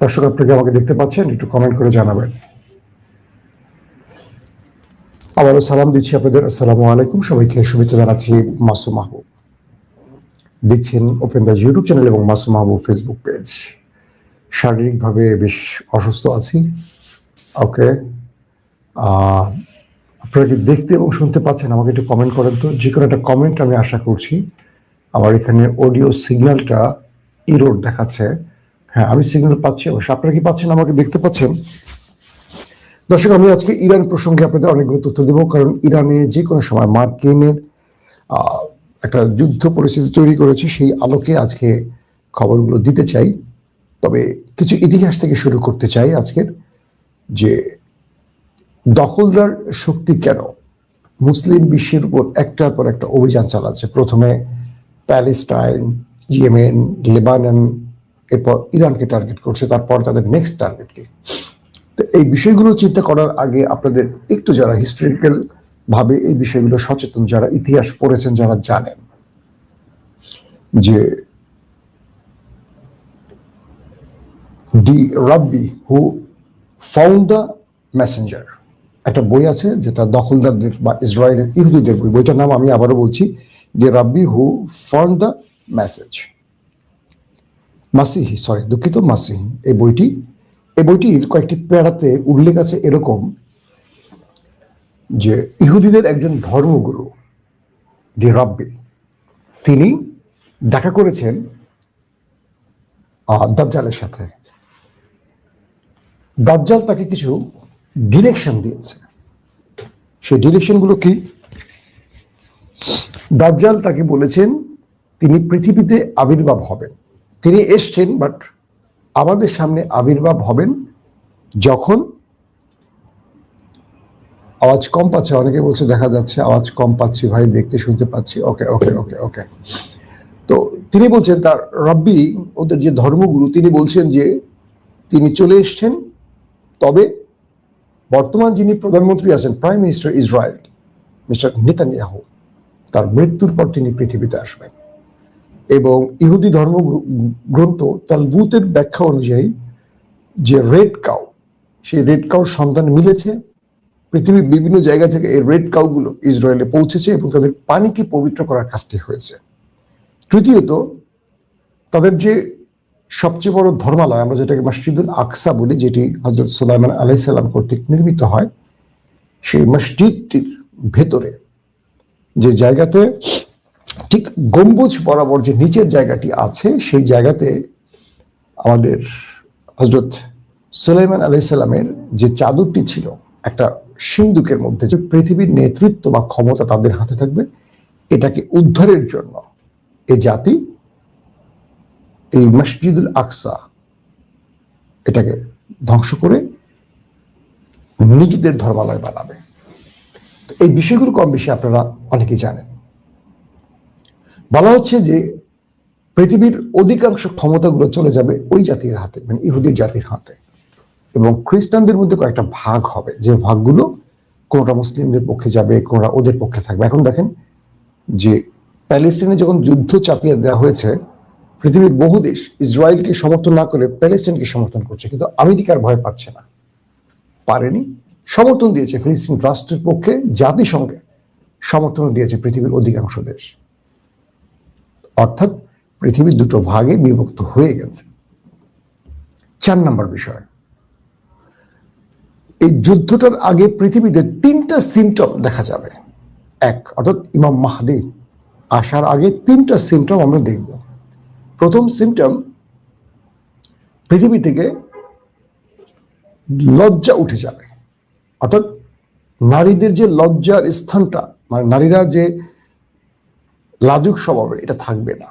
দর্শক, আপনাকে আমাকে দেখতে পাচ্ছেন? একটু কমেন্ট করে জানাবেন। আবারও সালাম দিচ্ছি আপনাদের। আসসালামু আলাইকুম। সবাইকে শুভেচ্ছা জানাচ্ছি। মাসুম মাহবুব দেখছেন ওপেন দ্য ইউটিউব চ্যানেল এবং মাসুম মাহবুব ফেসবুক পেজ। শারীরিকভাবে বেশ অসুস্থ আছি। ওকে, আপনারা কি দেখতে এবং শুনতে পাচ্ছেন? আমাকে একটু কমেন্ট করেন তো। যে কোনো একটা কমেন্ট আমি আশা করছি। আমার এখানে অডিও সিগন্যালটা ইরোড দেখাচ্ছে। হ্যাঁ, আমি সিগন্যাল পাচ্ছি অবশ্য। আপনারা কি পাচ্ছেন? আমাকে দেখতে পাচ্ছেন? দর্শক, আমি আজকে ইরান প্রসঙ্গে আপনাদের অনেকগুলো তথ্য দেবো, কারণ ইরানে যে কোনো সময় মার্কিনের একটা যুদ্ধ পরিস্থিতি তৈরি করেছে। সেই আলোকে আজকে খবরগুলো দিতে চাই। তবে কিছু ইতিহাস থেকে শুরু করতে চাই আজকের, যে দখলদার শক্তি কেন মুসলিম বিশ্বের উপর একটার পর একটা অভিযান চালাচ্ছে। প্রথমে প্যালেস্টাইন, ইয়েমেন, লেবানন, এরপর ইরানকে টার্গেট করছে। তারপর তাদের নেক্সট টার্গেট কি? তো এই বিষয়গুলো চিন্তা করার আগে আপনাদের একটু, যারা হিস্টোরিক্যাল ভাবে এই বিষয়গুলো সচেতন, যারা ইতিহাস পড়েছেন, যারা জানেন যে দি rabbi who found the Messenger, একটা বই আছে যেটা দখলদারদের বা ইসরায়েলের ইহুদিদের বই। বইটার নাম আমি আবারও বলছি, the rabbi who found the message, মাসিহি, সরি দুঃখিত, মাসিহি। এই বইটির কয়েকটি প্যারাতে উল্লেখ আছে এরকম, যে ইহুদিদের একজন ধর্মগুরু দি রাব্বি, তিনি দেখা করেছেন দাজ্জালের সাথে। দাজ্জাল তাকে কিছু ডিরেকশন দিয়েছে। সেই ডিরেকশনগুলো কি? দাজ্জাল তাকে বলেছেন তিনি পৃথিবীতে আবির্ভাব হবেন। তিনি এসছেন, বাট আমাদের সামনে আবির্ভাব হবেন যখন, আওয়াজ কম পাচ্ছে, অনেকে বলছে দেখা যাচ্ছে আওয়াজ কম পাচ্ছি ভাই, দেখতে শুনতে পাচ্ছি। ওকে ওকে ওকে ওকে। তো তিনি বলছেন, তার রাব্বি, ওদের যে ধর্মগুরু, তিনি বলছেন যে তিনি চলে এসছেন, তবে বর্তমান যিনি প্রধানমন্ত্রী আছেন, prime minister Israel mister Netanyahu, তার মৃত্যুর পর তিনি পৃথিবীতে আসবেন। এবং ইহুদি ধর্মগ্রন্থ তালমুদের ব্যাখ্যা অনুযায়ী যে রেড কাউ, সেই রেড কাউর সন্তান মিলেছে। পৃথিবীর বিভিন্ন জায়গা থেকে এই রেড কাউগুলো ইসরায়েলে পৌঁছেছে এবং তাদের পানিকে পবিত্র করার কাজটি হয়েছে। তৃতীয়ত, তাদের যে সবচেয়ে বড় ধর্মালয়, আমরা যেটাকে মসজিদুল আকসা বলি, যেটি হযরত সুলাইমান আলাইহিস সালাম কর্তৃক নির্মিত হয়, সেই মসজিদটির ভেতরে যে জায়গাতে ঠিক গম্বুজ বরাবর যে নিচের জায়গাটি আছে, সেই জায়গাতে আমাদের হযরত সুলাইমান আলাইহিস সালামের যে চাদরটি ছিল একটা সিন্দুকের মধ্যে, যে পৃথিবীর নেতৃত্ব বা ক্ষমতা তাদের হাতে থাকবে, এটাকে উদ্ধারের জন্য এ জাতি এই মসজিদুল আকসা এটাকে ধ্বংস করে নিজেদের ধর্মালয় বানাবে। তো এই বিষয়গুলো কম বেশি আপনারা অনেকেই জানেন। বলা হচ্ছে যে পৃথিবীর অধিকাংশ ক্ষমতাগুলো চলে যাবে ওই জাতির হাতে, মানে ইহুদির জাতির হাতে, এবং খ্রিস্টানদের মধ্যে কয়েকটা ভাগ হবে, যে ভাগগুলো কোনোটা মুসলিমদের পক্ষে যাবে, কোনোটা ওদের পক্ষে থাকবে। এখন দেখেন যে প্যালেস্টাইনে যখন যুদ্ধ চাপিয়ে দেওয়া হয়েছে, পৃথিবীর বহু দেশ ইসরায়েলকে সমর্থন না করে প্যালেস্টাইনকে সমর্থন করছে, কিন্তু আমেরিকার ভয় পাচ্ছে না, পারেনি, সমর্থন দিয়েছে ফিলিস্তিন রাষ্ট্রের পক্ষে। জাতিসংঘে সমর্থন দিয়েছে পৃথিবীর অধিকাংশ দেশ। অর্থাৎ পৃথিবীর দুটো ভাগে বিভক্ত হয়ে গেছে। 4 নম্বর বিষয়, এই যুদ্ধটার আগে পৃথিবীতে 3টা সিমটম দেখা যাবে। অর্থাৎ ইমাম মাহদী আসার আগে 3টা সিমটম আমরা দেখব। প্রথম সিমটম, পৃথিবী থেকে লজ্জা উঠে যাবে। অর্থাৎ নারীদের যে লজ্জার স্থানটা, মানে নারীরা যে লাজুক স্বভাবের, এটা থাকবে না।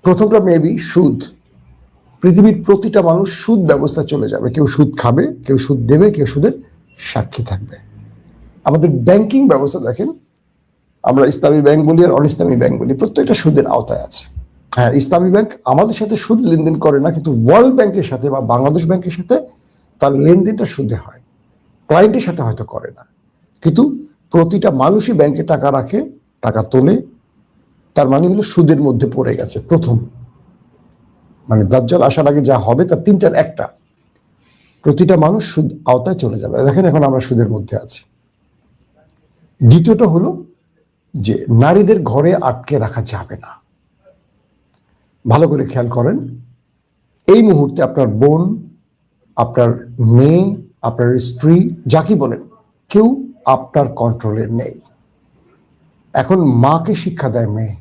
প্রথমটা মেবি সুদ। পৃথিবীর প্রতিটা মানুষ সুদ ব্যবস্থা চলে যাবে। কেউ সুদ খাবে, কেউ সুদ দেবে, কেউ সুদের সাক্ষী থাকবে। আমাদের ব্যাংকিং ব্যবস্থা দেখেন, আমরা ইসলামী ব্যাংক বলি আর অন ইসলামী ব্যাংক বলি, প্রত্যেকটা সুদের আওতায় আছে। হ্যাঁ, ইসলামী ব্যাংক আমাদের সাথে সুদ লেনদেন করে না, কিন্তু ওয়ার্ল্ড ব্যাংকের সাথে বা বাংলাদেশ ব্যাংকের সাথে তার লেনদেনটা সুদে হয়। ক্লায়েন্টের সাথে হয়তো করে না, কিন্তু প্রতিটা মানুষই ব্যাংকে টাকা রাখে, টাকা তোলে। তার মানে হলো সুদের মধ্যে পড়ে গেছে। প্রথম, মানে দাজ্জাল আসার আগে যা হবে তার 3টার একটা, প্রতিটা মানুষ সুদ আওতায় চলে যাবে। দেখেন এখন আমরা সুদের মধ্যে আছি। দ্বিতীয়টা হলো যে নারীদের ঘরে আটকে রাখা যাবে না। ভালো করে খেয়াল করেন, এই মুহূর্তে আপনার বোন, আপনার মেয়ে, আপনার স্ত্রী, যাকে বলেন, কেউ আপনার কন্ট্রোলে নেই। এখন মাকে শিক্ষা দেয় মেয়ে,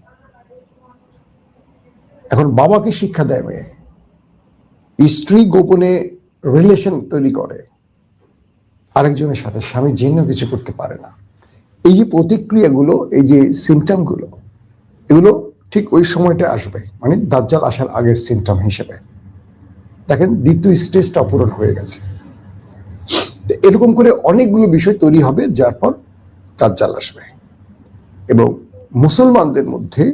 এখন বাবাকে শিক্ষা দেয় মেয়ে, স্ত্রী গোপনে রিলেশন তৈরি করে আরেকজনের সাথে, স্বামী জেনেও কিছু করতে পারে না। এই যে প্রতিক্রিয়াগুলো, এই যে সিমটমগুলো, এগুলো ঠিক ওই সময়টা আসবে, মানে দাজ্জাল আসার আগের সিমটম হিসেবে। দেখেন দ্বিতীয় স্টেজটা অপূরণ হয়ে গেছে। এরকম করে অনেকগুলো বিষয় তৈরি হবে, যার পর দাজ্জাল আসবে। এবং মুসলমানদের মধ্যে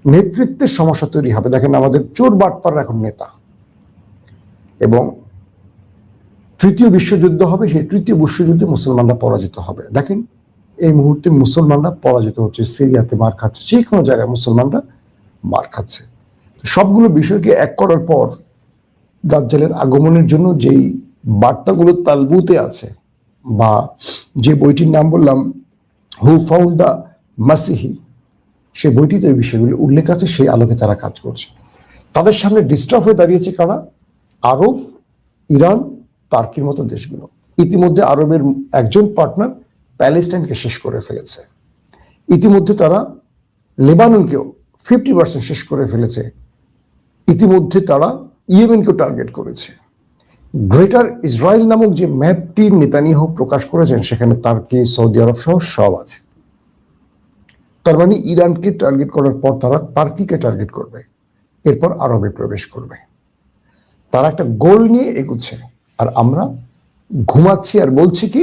নেতৃত্বের সমস্যা তৈরি হবে। দেখেন আমাদের চোর বাটপার এখন নেতা, এবং তৃতীয় বিশ্বযুদ্ধ হবে, সেই তৃতীয় বিশ্বযুদ্ধে মুসলমানরা পরাজিত হবে। দেখেন এই মুহূর্তে মুসলমানরা পরাজিত হচ্ছে, সিরিয়াতে মার খাচ্ছে, যে কোনো জায়গায় মুসলমানরা মার খাচ্ছে। সবগুলো বিষয়কে এক করার পর দাজ্জালের আগমনের জন্য যেই বার্তাগুলো তালবুতে আছে, বা যে বইটির নাম বললাম হু ফাউন্ড দ্য মাসিহি, সেই বইটিতে এই বিষয়গুলো উল্লেখ আছে, সেই আলোকে তারা কাজ করছে। তাদের সামনে ডিস্টার্ব হয়ে দাঁড়িয়েছে কারা? আরব, ইরান, তার্কির মতো দেশগুলো। ইতিমধ্যে আরবের একজন পার্টনার প্যালেস্টাইনকে শেষ করে ফেলেছে। ইতিমধ্যে তারা লেবাননকেও 50% শেষ করে ফেলেছে। ইতিমধ্যে তারা ইয়েমেনকেও টার্গেট করেছে। গ্রেটার ইসরায়েল নামক যে ম্যাপটি নেতানিয়াহু প্রকাশ করেছেন, সেখানে তার্কি, সৌদি আরব সহ সব আছে। তার মানে ইরানকে টার্গেট করার পর তারা তার্কিকে টার্গেট করবে, এরপর আরবে প্রবেশ করবে। তারা একটা গোল নিয়ে এগুচ্ছে, আর আমরা ঘুমাচ্ছি আর বলছি কি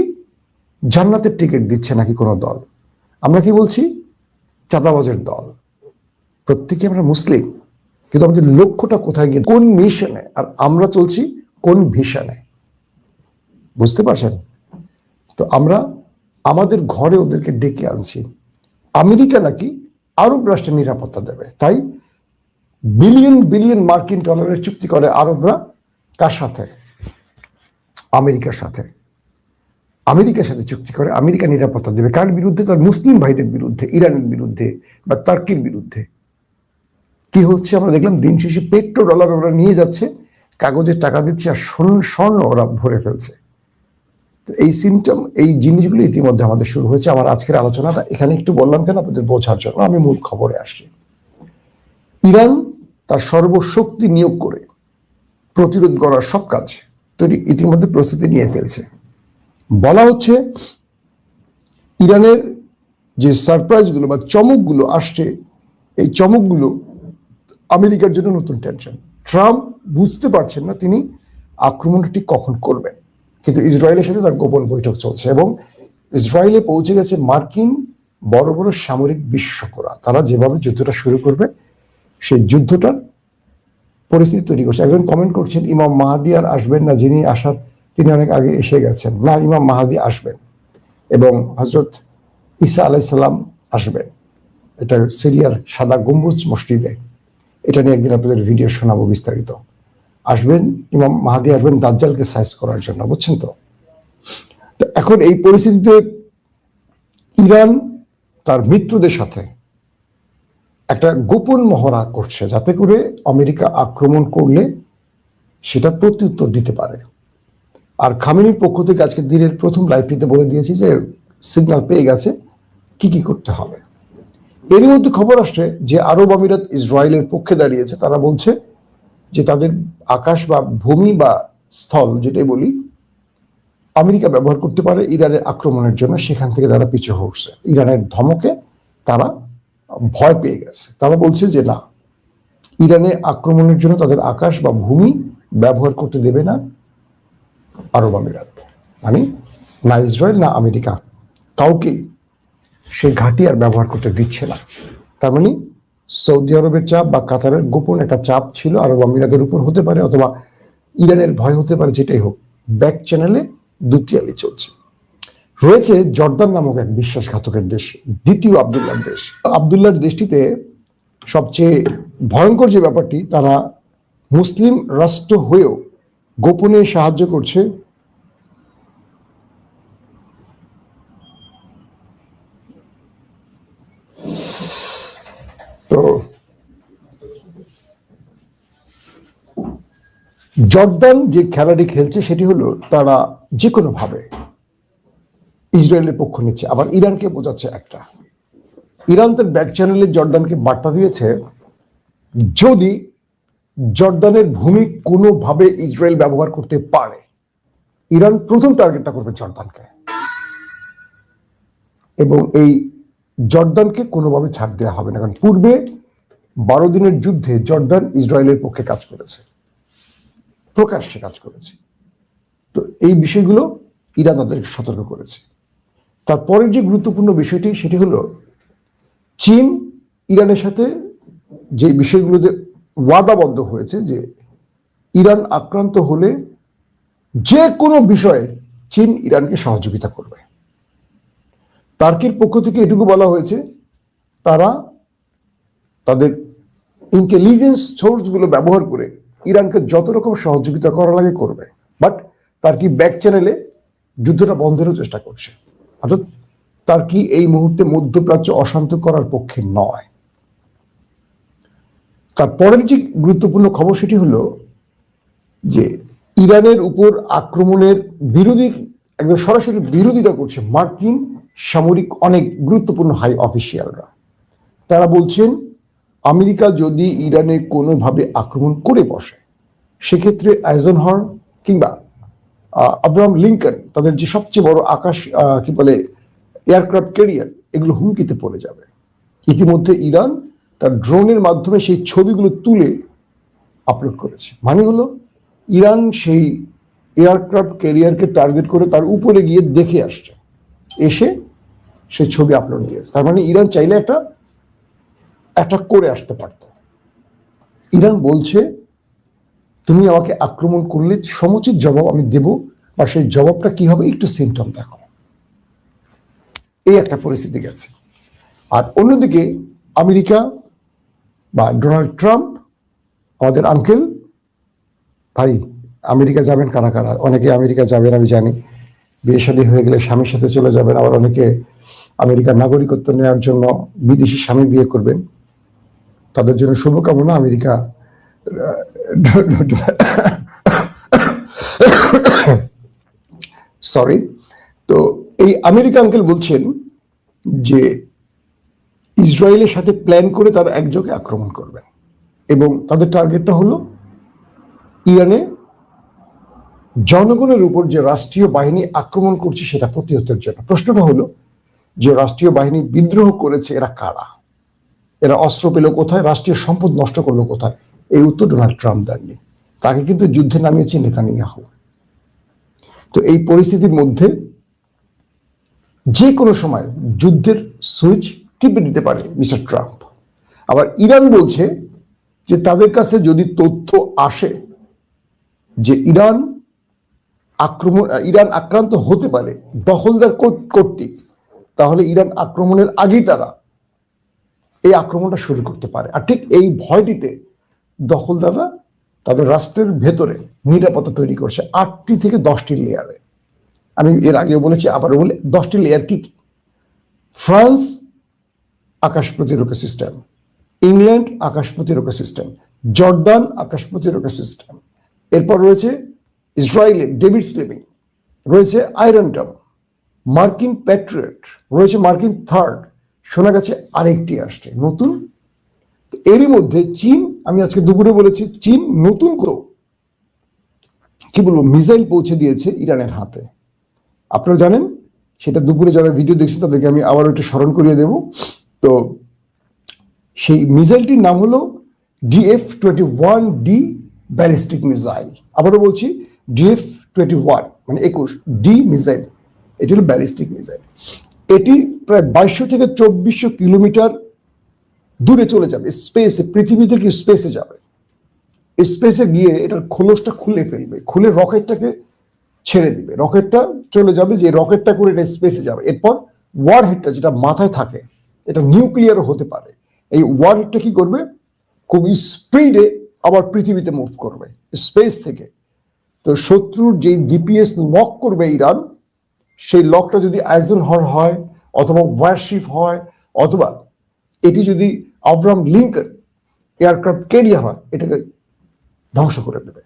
জান্নাতের টিকিট দিচ্ছে নাকি কোনো দল। আমরা কি বলছি? চাঁদাবাজের দল। প্রত্যেকে আমরা মুসলিম, কিন্তু আমাদের লক্ষ্যটা কোথায় গিয়ে, কোন মিশনে, আর আমরা চলছি কোন ভিশনে, বুঝতে পারছেন? তো আমরা আমাদের ঘরে ওদেরকে ডেকে আনছি। আমেরিকা নাকি আরব রাষ্ট্রের নিরাপত্তা দেবে, তাই বিলিয়ন বিলিয়ন মার্কিন ডলারের চুক্তি করে আরবরা। কার সাথে? আমেরিকার সাথে। আমেরিকার সাথে চুক্তি করে, আমেরিকা নিরাপত্তা দেবে। কার বিরুদ্ধে? তার মুসলিম ভাইদের বিরুদ্ধে, ইরানের বিরুদ্ধে বা তার্কির বিরুদ্ধে। কি হচ্ছে আমরা দেখলাম, দিন শেষে পেট্রো ডলার ওরা নিয়ে যাচ্ছে, কাগজের টাকা দিচ্ছে, আর স্বর্ণ ওরা ভরে ফেলছে। তো এই সিমটম, এই জিনিসগুলো ইতিমধ্যে আমাদের শুরু হয়েছে। আমার আজকের আলোচনাটা এখানে একটু বললাম কেন, আপনাদের বোঝার জন্য। আমি মূল খবরে আসছি। ইরান তার সর্বশক্তি নিয়োগ করে প্রতিরোধ করার সব কাজ ইতিমধ্যে প্রস্তুতি নিয়ে ফেলছে। বলা হচ্ছে ইরানের যে সারপ্রাইজগুলো বা চমকগুলো আসছে, এই চমকগুলো আমেরিকার জন্য নতুন টেনশন। ট্রাম্প বুঝতে পারছেন না তিনি আক্রমণটি কখন করবেন, কিন্তু ইসরায়েলের সাথে তার গোপন বৈঠক চলছে, এবং ইসরায়েলে পৌঁছে গেছে মার্কিন বড় বড় সামরিক বিশেষজ্ঞরা। তারা যেভাবে যুদ্ধটা শুরু করবে, সেই যুদ্ধটার পরিস্থিতি তৈরি করছে। একজন কমেন্ট করছেন ইমাম মাহাদি আর আসবেন না, যিনি আসার তিনি অনেক আগে এসে গেছেন। না, ইমাম মাহাদি আসবেন এবং হজরত ঈসা আলাইসাল্লাম আসবেন। এটা সিরিয়ার সাদা গম্বুজ মসজিদে। এটা নিয়ে একদিন আপনাদের ভিডিও শোনাবো বিস্তারিত। আসবেন ইমাম মাহাদি, আসবেন দাজ্জালকে সাইজ করার জন্য, বুঝছেন তো? এখন এই পরিস্থিতিতে ইরান তার মিত্রদের সাথে একটা গোপন মহড়া করছে, যাতে করে আমেরিকা আক্রমণ করলে সেটা প্রত্যুত্তর দিতে পারে। আর খামেনির পক্ষ থেকে আজকে দিনের প্রথম লাইভটিতে বলে দিয়েছি যে সিগন্যাল পেয়ে গেছে কি কি করতে হবে। এরই মধ্যে খবর আসছে যে আরব আমিরাত ইসরায়েলের পক্ষে দাঁড়িয়েছে। তারা বলছে যে তাদের আকাশ বা ভূমি বা স্থল, যেটাই বলি, আমেরিকা ব্যবহার করতে পারে ইরানের আক্রমণের জন্য। সেখান থেকে তারা পিছু হচ্ছে। ইরানের ধমকে তারা ভয় পেয়ে গেছে। তারা বলছে যে না, ইরানে আক্রমণের জন্য তাদের আকাশ বা ভূমি ব্যবহার করতে দেবে না আরব আমিরাত, মানে না ইসরায়েল না আমেরিকা, কাউকে সেই ঘাঁটি আর ব্যবহার করতে দিচ্ছে না। তার মানে সৌদি আরবের চাপ বা কাতারের গোপন একটা চাপ ছিল আরব আমিরাতের উপর, হতে পারে, অথবা ইরানের ভয় হতে পারে, যেটাই হোক, ব্যাক চ্যানেলে দুতিয়ালি চলছে। রয়েছে জর্দান নামক এক বিশ্বাসঘাতকের দেশ, দ্বিতীয় আবদুল্লাহর দেশ। আবদুল্লাহর দেশটিতে সবচেয়ে ভয়ঙ্কর যে ব্যাপারটি, তারা মুসলিম রাষ্ট্র হয়েও গোপনে সাহায্য করছে। তো জর্দান যে খেলাটি খেলছে সেটি হলো তারা যে কোনো ভাবে ইসরায়েলের পক্ষ নিচ্ছে, আবার ইরানকে বোঝাচ্ছে একটা। ইরান তার ব্যাক চ্যানেলে জর্দানকে বার্তা দিয়েছে, যদি জর্দানের ভূমি কোনোভাবে ইসরায়েল ব্যবহার করতে পারে, ইরান প্রথম টার্গেটটা করবে জর্দানকে, এবং এই জর্দানকে কোনোভাবে ছাড় দেওয়া হবে না। কারণ পূর্বে 12 দিনের যুদ্ধে জর্দান ইসরায়েলের পক্ষে কাজ করেছে, প্রকাশ্যে কাজ করেছে। তো এই বিষয়গুলো ইরান তাদেরকে সতর্ক করেছে। তারপরের যে গুরুত্বপূর্ণ বিষয়টি সেটি হলো, চীন ইরানের সাথে যে বিষয়গুলোতে ওয়াদাবদ্ধ হয়েছে যে ইরান আক্রান্ত হলে যে কোনো বিষয়ে চীন ইরানকে সহযোগিতা করবে। টার্কির পক্ষ থেকে এটুকু বলা হয়েছে, তারা তাদের ইন্টেলিজেন্স সোর্সগুলো ব্যবহার করে ইরানকে যত রকম সহযোগিতা করা লাগে করবে, বাট টার্কি ব্যাক চ্যানেলে যুদ্ধটা বন্ধেরও চেষ্টা করছে। অর্থাৎ টার্কি এই মুহূর্তে মধ্যপ্রাচ্য অশান্ত করার পক্ষে নয়। তারপরের যে গুরুত্বপূর্ণ খবর সেটি হলো যে ইরানের উপর আক্রমণের বিরোধী, একদম সরাসরি বিরোধিতা করছে মার্কিন সামরিক অনেক গুরুত্বপূর্ণ হাই অফিসিয়ালরা। তারা বলছেন, আমেরিকা যদি ইরানে কোনোভাবে আক্রমণ করে বসে, সেক্ষেত্রে আইজেনহাওয়ার কিংবা আব্রাহাম লিঙ্কন, তাদের যে সবচেয়ে বড় আকাশ কি বলে এয়ারক্রাফট ক্যারিয়ার, এগুলো হুমকিতে পড়ে যাবে। ইতিমধ্যে ইরান তার ড্রোনের মাধ্যমে সেই ছবিগুলো তুলে আপলোড করেছে। মানে হলো ইরান সেই এয়ারক্রাফট ক্যারিয়ারকে টার্গেট করে তার উপরে গিয়ে দেখে আসছে, এসে সেই ছবি আপলোড দিয়েছে। তার মানে ইরান চাইলে একটা অ্যাটাক করে আসতে পারত। ইরান বলছে, তুমি আমাকে আক্রমণ করলে সমুচিত জবাব আমি দেব, আর সেই জবাবটা কি হবে একটু সিমটম দেখো। এই একটা পরিস্থিতি গেছে। আর অন্যদিকে আমেরিকা বা ডোনাল্ড ট্রাম্প, আমাদের আঙ্কেল, ভাই আমেরিকা যাবেন কারা কারা? অনেকে আমেরিকা যাবেন আমি জানি, বিয়ে শাদী হয়ে গেলে স্বামীর সাথে চলে যাবেন, আবার অনেকে আমেরিকার নাগরিকত্ব নেওয়ার জন্য বিদেশি স্বামী বিয়ে করবেন। তাদের জন্য শুভকামনা। America sorry. তো এই আমেরিকা আঙ্কেল বলছেন যে ইসরায়েলের সাথে প্ল্যান করে তারা একযোগে আক্রমণ করবেন, এবং তাদের টার্গেটটা হলো ইরানে জনগণের উপর যে রাষ্ট্রীয় বাহিনী আক্রমণ করছে সেটা প্রতিহতের জন্য। প্রশ্নটা হলো যে রাষ্ট্রীয় বাহিনী বিদ্রোহ করেছে এরা কারা? এরা অস্ত্র পেল কোথায়? রাষ্ট্রীয় সম্পদ নষ্ট করলো কোথায়? এই উত্তর ডোনাল্ড ট্রাম্প দেননি। তাকে কিন্তু যুদ্ধে নামিয়েছে নেতানিয়াহু। তো এই পরিস্থিতির মধ্যে যে কোনো সময় যুদ্ধের সুইচ টিপে দিতে পারে মিস্টার ট্রাম্প। আবার ইরান বলছে যে তাদের কাছে যদি তথ্য আসে যে ইরান আক্রান্ত হতে পারে দখলদার কর্তৃক, তাহলে ইরান আক্রমণের আগেই তারা এই আক্রমণটা শুরু করতে পারে। আর ঠিক এই ভয়টিতে দখলদাররা তাদের রাষ্ট্রের ভেতরে নিরাপত্তা তৈরি করছে 8টি থেকে 10টি লেয়ারে। আমি এর আগেও বলেছি, আবারও বলে, 10টি লেয়ার কি? ফ্রান্স আকাশ প্রতিরক্ষা সিস্টেম, ইংল্যান্ড আকাশ প্রতিরক্ষা সিস্টেম, জর্দান আকাশ প্রতিরক্ষা সিস্টেম, এরপর রয়েছে ইসরায়েলের ডেভিড স্লেভিং, রয়েছে আয়রন ডম, মার্কিন প্যাট্রিয়ট, রয়েছে মার্কিন থার্ড, শোনা গেছে আরেকটি আসছে নতুন। এরই মধ্যে চীন, আমি আজকে দুপুরে বলেছি, চীন নতুন করে কি বলবো মিসাইল পৌঁছে দিয়েছে ইরানের হাতে। আপনারা জানেন, সেটা দুপুরে যারা ভিডিও দেখছে তাদেরকে আমি আবার একটু স্মরণ করিয়ে দেব। তো সেই মিসাইলটির নাম হলো DF-21D ব্যালিস্টিক মিসাইল। আবারও বলছি, DF-21 মানে 21 ডি মিসাইল, এটি হলো ব্যালিস্টিক মিসাইল। এটি প্রায় 2200 থেকে 2400 কিলোমিটার দূরে চলে যাবে স্পেসে, পৃথিবী থেকে স্পেসে যাবে। স্পেসে গিয়ে এটার খোলসটা খুলে ফেলবে, খুলে রকেটটাকে ছেড়ে দিবে, রকেটটা চলে যাবে, যে রকেটটা করে এটা স্পেসে যাবে। এরপর ওয়ারহেডটা যেটা মাথায় থাকে, এটা নিউক্লিয়ারও হতে পারে, এই ওয়ারহেডটা কি করবে, খুব স্পিডে আবার পৃথিবীতে মুভ করবে স্পেস থেকে। তো শত্রুর যে জিপিএস লক করবে ইরান, সেই লকটা যদি আইজেনহর হয় অথবা ওয়ারশিপ হয় অথবা এটি যদি আব্রাহাম লিঙ্কন এয়ারক্রাফট ক্যারিয়ার হয়, এটাকে ধ্বংস করে দেবে।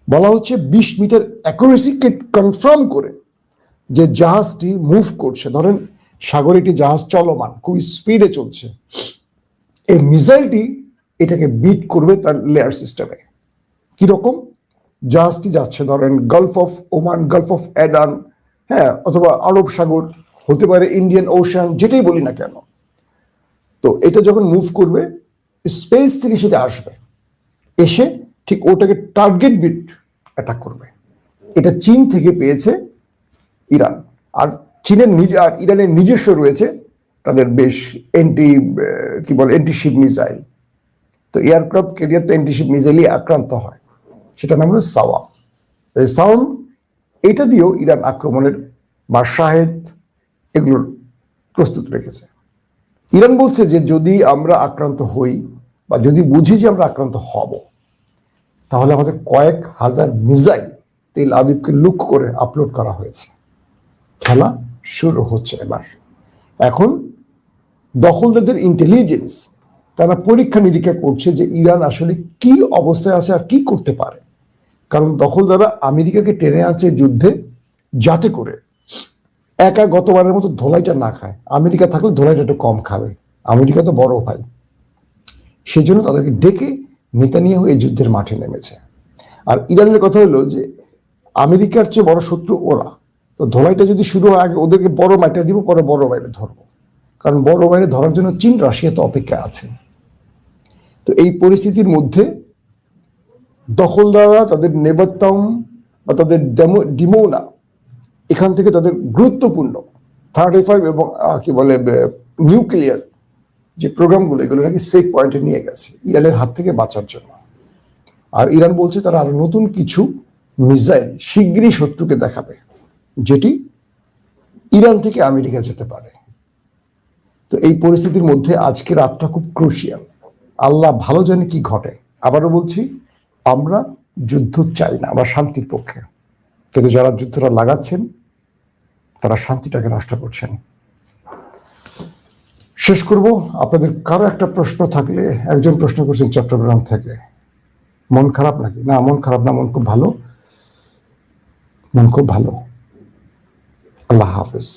বলা হচ্ছে 20 মিটার অ্যাকুরেসিকে কনফার্ম করে যে জাহাজটি মুভ করছে, ধরেন সাগরে একটি জাহাজ চলমান, খুবই স্পিডে চলছে, এই মিসাইলটি এটাকে বিট করবে তার লেয়ার সিস্টেমে। কিরকম? জাহাজটি যাচ্ছে ধরেন Gulf of Oman, Gulf of Aden, হ্যাঁ, অথবা আরব সাগর, হতে পারে ইন্ডিয়ান ওশান, যেটাই বলি না কেন। তো এটা যখন মুভ করবে, স্পেস থেকে সেটা আসবে, এসে ঠিক ওটাকে টার্গেট বিট অ্যাটাক করবে। এটা চীন থেকে পেয়েছে ইরান, আর চীনের আর ইরানের নিজস্ব রয়েছে তাদের বেশ অ্যান্টিশিপ মিসাইল। তো এয়ারক্রাফট ক্যারিয়ার তো অ্যান্টিশিপ মিসাইলই আক্রান্ত হয়, সেটা নাম হলো সাওয়া। এই সাউন্ড, এটা দিয়েও ইরান আক্রমণের বা শাহেদ এগুলোর প্রস্তুত রেখেছে। ইরান বলছে যে যদি আমরা আক্রান্ত হই বা যদি বুঝি যে আমরা আক্রান্ত হব, তাহলে আমাদের কয়েক হাজার মিসাইল তেল আবিবকে লক্ষ্য করে আপলোড করা হয়েছে। খেলা শুরু হচ্ছে এবার। এখন দখলদারদের ইন্টেলিজেন্স, তারা পরীক্ষা নিরীক্ষা করছে যে ইরান আসলে কি অবস্থায় আছে আর কি করতে পারে। কারণ দখলদাররা আমেরিকাকে টেনে আনছে যুদ্ধে, যাতে করে একা গতবারের মতো ধোলাইটা না খায়। আমেরিকা থাকলে ধোলাইটা একটু কম খাবে, আমেরিকা তো বড় ভাই। সেই জন্য তাদেরকে ডেকে নেতানিয়াহু এই যুদ্ধের মাঠে নেমেছে। আর ইরানের কথা হলো যে আমেরিকার চেয়ে বড় শত্রু ওরা, তো ধোলাইটা যদি শুরু হয় আগে ওদেরকে বড় মাইটা দিব, পরে বড় বাইরে ধরবো। কারণ বড় বাইরে ধরার জন্য চীন রাশিয়া তো অপেক্ষা আছে। তো এই পরিস্থিতির মধ্যে দখলদাররা তাদের নেবাত্তাম বা তাদের ডিমোনা, এখান থেকে তাদের গুরুত্বপূর্ণ 35 এবং নিউক্লিয়ার যে প্রোগ্রামগুলো, এগুলো নাকি সেফ পয়েন্টে নিয়ে গেছে ইরানের হাত থেকে বাঁচার জন্য। আর ইরান বলছে তারা আরো নতুন কিছু মিসাইল শিগগিরই শত্রুকে দেখাবে, যেটি ইরান থেকে আমেরিকা যেতে পারে। তো এই পরিস্থিতির মধ্যে আজকে রাতটা খুব ক্রুশিয়াল। আল্লাহ ভালো জানে কি ঘটে। আবারও বলছি, আমরা যুদ্ধ চাই না, আমরা শান্তির পক্ষে। কিন্তু যারা যুদ্ধটা লাগাচ্ছেন তারা শান্তিটাকে নষ্ট করছেন। শেষ করব, আপনাদের কারো একটা প্রশ্ন থাকলে। একজন প্রশ্ন করছেন চট্টগ্রাম থেকে, মন খারাপ নাকি? না, মন খারাপ না, মন খুব ভালো, মন খুব ভালো। আল্লাহ হাফেজ।